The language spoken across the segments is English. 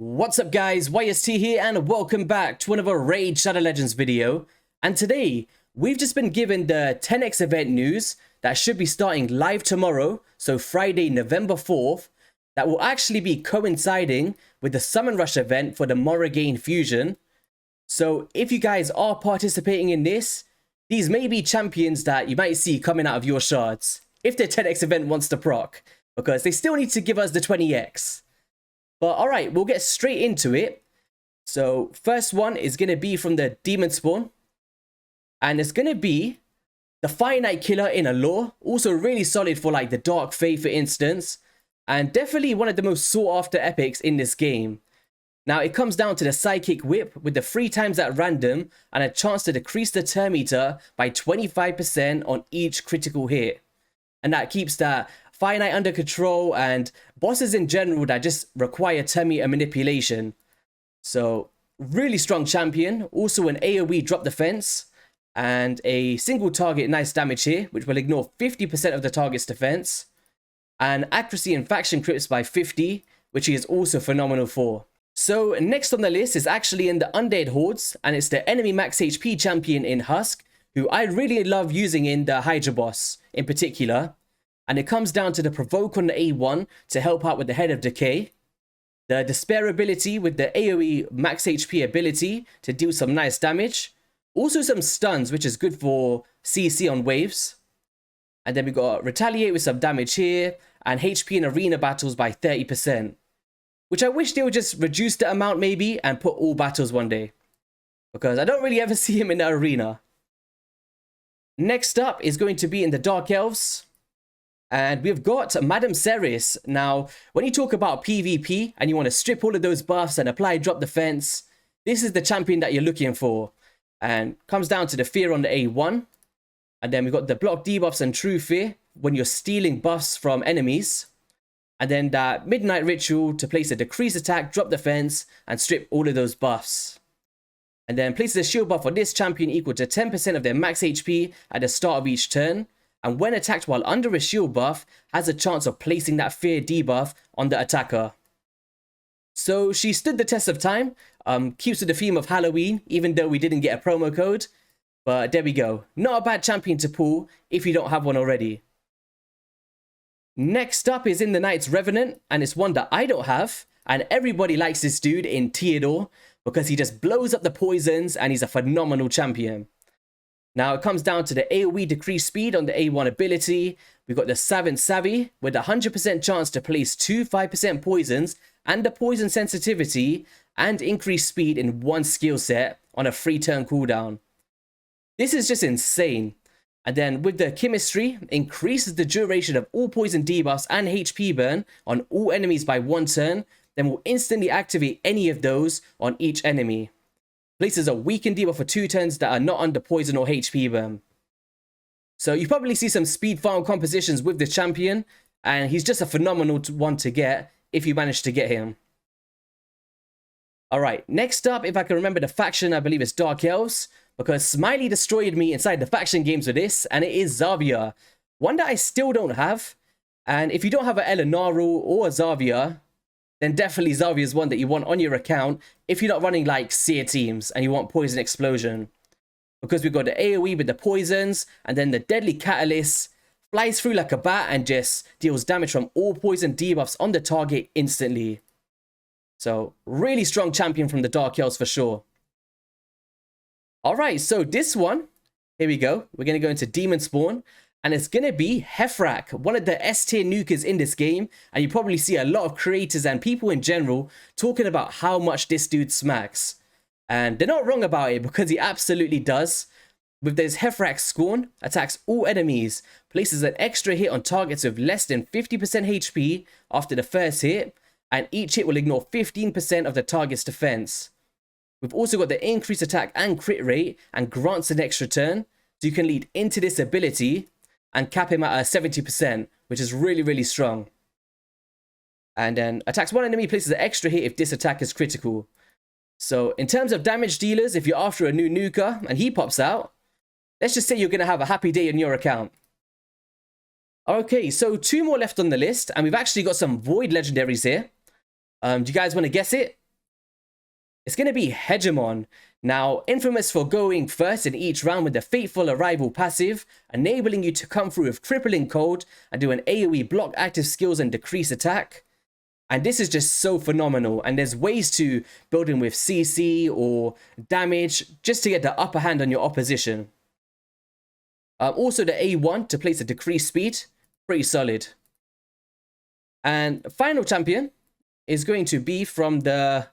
What's up guys, YST here and welcome back to another Raid Shadow Legends video. And today, we've just been given the 10x event news that should be starting live tomorrow, so Friday, November 4th, that will actually be coinciding with the Summon Rush event for the morrigaine fusion. So if you guys are participating in this, these may be champions that you might see coming out of your shards, if the 10x event wants to proc, because they still need to give us the 20x. But alright, we'll get straight into it. So first one is going to be from the Demon Spawn. And it's going to be the Finite Killer in a lore. Also really solid for like the Dark Fae for instance. And definitely one of the most sought after epics in this game. Now it comes down to the Psychic Whip with the 3 times at random and a chance to decrease the turn meter by 25% on each critical hit. And that keeps that Finite under control and bosses in general that just require turn meter manipulation. So really strong champion. Also an AoE drop defense and a single target nice damage here, which will ignore 50% of the target's defense. And accuracy and faction crits by 50, which he is also phenomenal for. So next on the list is actually in the Undead Hordes, and it's the enemy max HP champion in Husk, who I really love using in the Hydra boss in particular. And it comes down to the Provoke on the A1 to help out with the Head of Decay. The Despair ability with the AoE max HP ability to deal some nice damage. Also some stuns, which is good for CC on waves. And then we got Retaliate with some damage here. And HP in arena battles by 30%. Which I wish they would just reduce the amount maybe and put all battles one day. Because I don't really ever see him in the arena. Next up is going to be in the Dark Elves. And we've got Madame Ceres. Now, when you talk about PvP and you want to strip all of those buffs and apply drop defense, this is the champion that you're looking for. And comes down to the Fear on the A1. And then we've got the block debuffs and True Fear when you're stealing buffs from enemies. And then that Midnight Ritual to place a decrease attack, drop defense, and strip all of those buffs. And then places a shield buff on this champion equal to 10% of their max HP at the start of each turn. And when attacked while under a shield buff, has a chance of placing that fear debuff on the attacker. So she stood the test of time, keeps with the theme of Halloween, even though we didn't get a promo code. But there we go. Not a bad champion to pull if you don't have one already. Next up is in the Knight's Revenant, and it's one that I don't have. And everybody likes this dude in Theodore, because he just blows up the poisons and he's a phenomenal champion. Now it comes down to the AoE decreased speed on the A1 ability. We've got the Savant Savvy with a 100% chance to place 2 5% poisons and the poison sensitivity and increased speed in one skill set on a 3-turn cooldown. This is just insane. And then with the Chemistry, increases the duration of all poison debuffs and HP burn on all enemies by 1 turn, then will instantly activate any of those on each enemy. Places a weakened debuff for 2 turns that are not under poison or HP burn. So you probably see some speed farm compositions with this champion, and he's just a phenomenal one to get if you manage to get him. Alright, next up, if I can remember the faction, I believe it's Dark Elves, because Smiley destroyed me inside the faction games with this, and it is Xavia. One that I still don't have, and if you don't have an Elenaru or a Xavia, then definitely Xavia is one that you want on your account if you're not running like Seer teams and you want Poison Explosion. Because we've got the AoE with the poisons, and then the Deadly Catalyst flies through like a bat and just deals damage from all poison debuffs on the target instantly. So, really strong champion from the Dark Elves for sure. Alright, so this one, here we go. We're going to go into Demon Spawn. And it's going to be Hefrak, one of the S-tier nukers in this game. And you probably see a lot of creators and people in general talking about how much this dude smacks. And they're not wrong about it because he absolutely does. With this Hefrak Scorn, attacks all enemies, places an extra hit on targets with less than 50% HP after the first hit. And each hit will ignore 15% of the target's defense. We've also got the increased attack and crit rate and grants an extra turn. So you can lead into this ability and cap him at a 70%, which is really, really strong. And then attacks one enemy, places an extra hit if this attack is critical. So in terms of damage dealers, if you're after a new nuker and he pops out, let's just say you're going to have a happy day in your account. Okay, so 2 more left on the list, and we've actually got some Void legendaries here. Do you guys want to guess it? It's going to be Hegemon. Now, infamous for going first in each round with the Fateful Arrival passive, enabling you to come through with Crippling Cold and do an AoE block active skills and decrease attack. And this is just so phenomenal, and there's ways to build in with CC or damage just to get the upper hand on your opposition. Also the A1 to place a decreased speed, pretty solid. And final champion is going to be from the...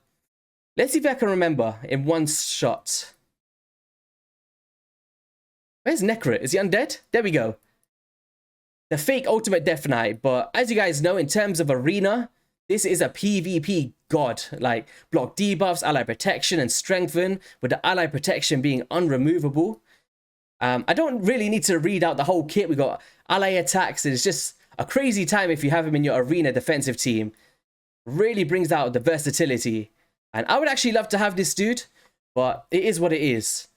Let's see if I can remember in one shot. Where's Necrit? Is he undead? There we go. The fake Ultimate Death Knight. But as you guys know, in terms of arena, this is a PvP god. Like, block debuffs, ally protection, and strengthen, with the ally protection being unremovable. I don't really need to read out the whole kit. We got ally attacks. It's just a crazy time if you have him in your arena defensive team. Really brings out the versatility. And I would actually love to have this dude, but it is what it is.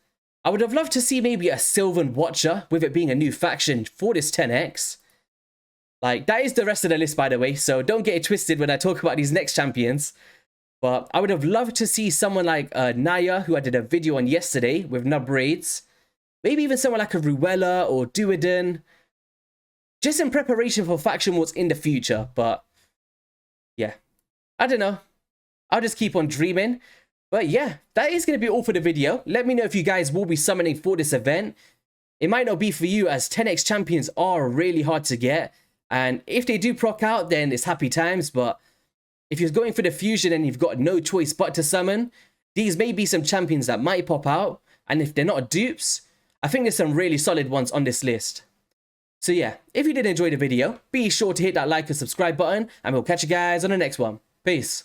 I would have loved to see maybe a Sylvan Watcher, with it being a new faction for this 10x. Like, that is the rest of the list, by the way, so don't get it twisted when I talk about these next champions. But I would have loved to see someone like Naya, who I did a video on yesterday with Nub Raids. Maybe even someone like a Ruella or Duoden. Just in preparation for faction wars in the future, but yeah. I don't know. I'll just keep on dreaming. But yeah, that is going to be all for the video. Let me know if you guys will be summoning for this event. It might not be for you, as 10x champions are really hard to get. And if they do proc out, then it's happy times. But if you're going for the fusion and you've got no choice but to summon, these may be some champions that might pop out. And if they're not dupes, I think there's some really solid ones on this list. So yeah, if you did enjoy the video, be sure to hit that like and subscribe button. And we'll catch you guys on the next one. Peace.